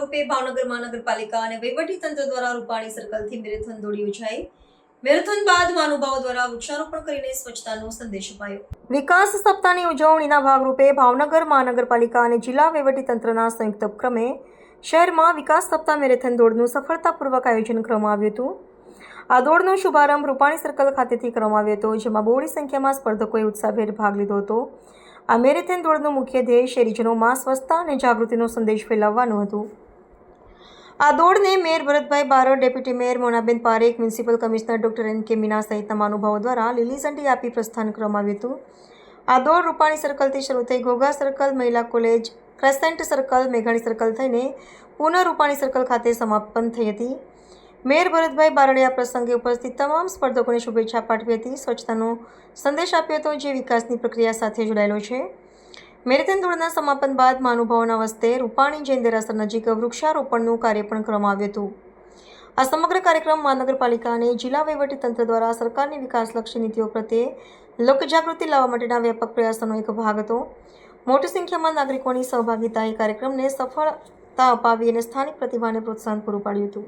ભાગરૂપે ભાવનગર મહાનગરપાલિકા અને વહીવટીતંત્ર દ્વારા રૂપાણી સર્કલથી મેરેથોન દોડ યોજાઈ। મેરેથોન બાદ મહાનુભાવો દ્વારા વૃક્ષારોપણ કરીને સ્વચ્છતાનો સંદેશ અપાયો। વિકાસ સપ્તાહની ઉજવણીના ભાગરૂપે ભાવનગર મહાનગરપાલિકા અને જિલ્લા વહીવટીતંત્રના સંયુક્ત ઉપક્રમે શહેરમાં વિકાસ સપ્તાહ મેરેથોન દોડનું સફળતાપૂર્વક આયોજન કરવામાં આવ્યું હતું। આ દોડનો શુભારંભ રૂપાણી સર્કલ ખાતેથી કરવામાં આવ્યો હતો, જેમાં બહોળી સંખ્યામાં સ્પર્ધકોએ ઉત્સાહભેર ભાગ લીધો હતો। આ મેરેથોન દોડનું મુખ્ય ધ્યેય શહેરીજનોમાં સ્વચ્છતા અને જાગૃતિનો સંદેશ ફેલાવવાનું હતું। આ દોડને mayor Bharatbhai Barad, deputy mayor Monaben Parekh, municipal commissioner doctor N K Meena સહિતના મહાનુભાવો દ્વારા લીલી ઝંડી આપી પ્રસ્થાન કરવામાં આવ્યું હતું। આ દોડ રૂપાણી સર્કલથી શરૂ થઈ ઘોઘા સર્કલ, મહિલા કોલેજ, ક્રેસેન્ટ સર્કલ, મેઘાણી સર્કલ થઈને પુનઃ રૂપાણી સર્કલ ખાતે સમાપન થઈ હતી। મેયર ભરતભાઈ બારડે આ પ્રસંગે ઉપસ્થિત તમામ સ્પર્ધકોને શુભેચ્છા પાઠવી હતી, સ્વચ્છતાનો સંદેશ આપ્યો હતો, જે વિકાસની પ્રક્રિયા સાથે જોડાયેલો છે। મેરેથોન દોડના સમાપન બાદ મહાનુભાવોના વસ્તે રૂપાણી જૈન દેરાસર નજીક વૃક્ષારોપણનું કાર્ય પણ કરવામાં આવ્યું હતું। આ સમગ્ર કાર્યક્રમ મહાનગરપાલિકા અને જિલ્લા વહીવટીતંત્ર દ્વારા સરકારની વિકાસલક્ષી નીતિઓ પ્રત્યે લોકજાગૃતિ લાવવા માટેના વ્યાપક પ્રયાસોનો એક ભાગ હતો। મોટી સંખ્યામાં નાગરિકોની સહભાગિતાએ કાર્યક્રમને સફળતા અપાવી અને સ્થાનિક પ્રતિભાને પ્રોત્સાહન પૂરું પાડ્યું હતું।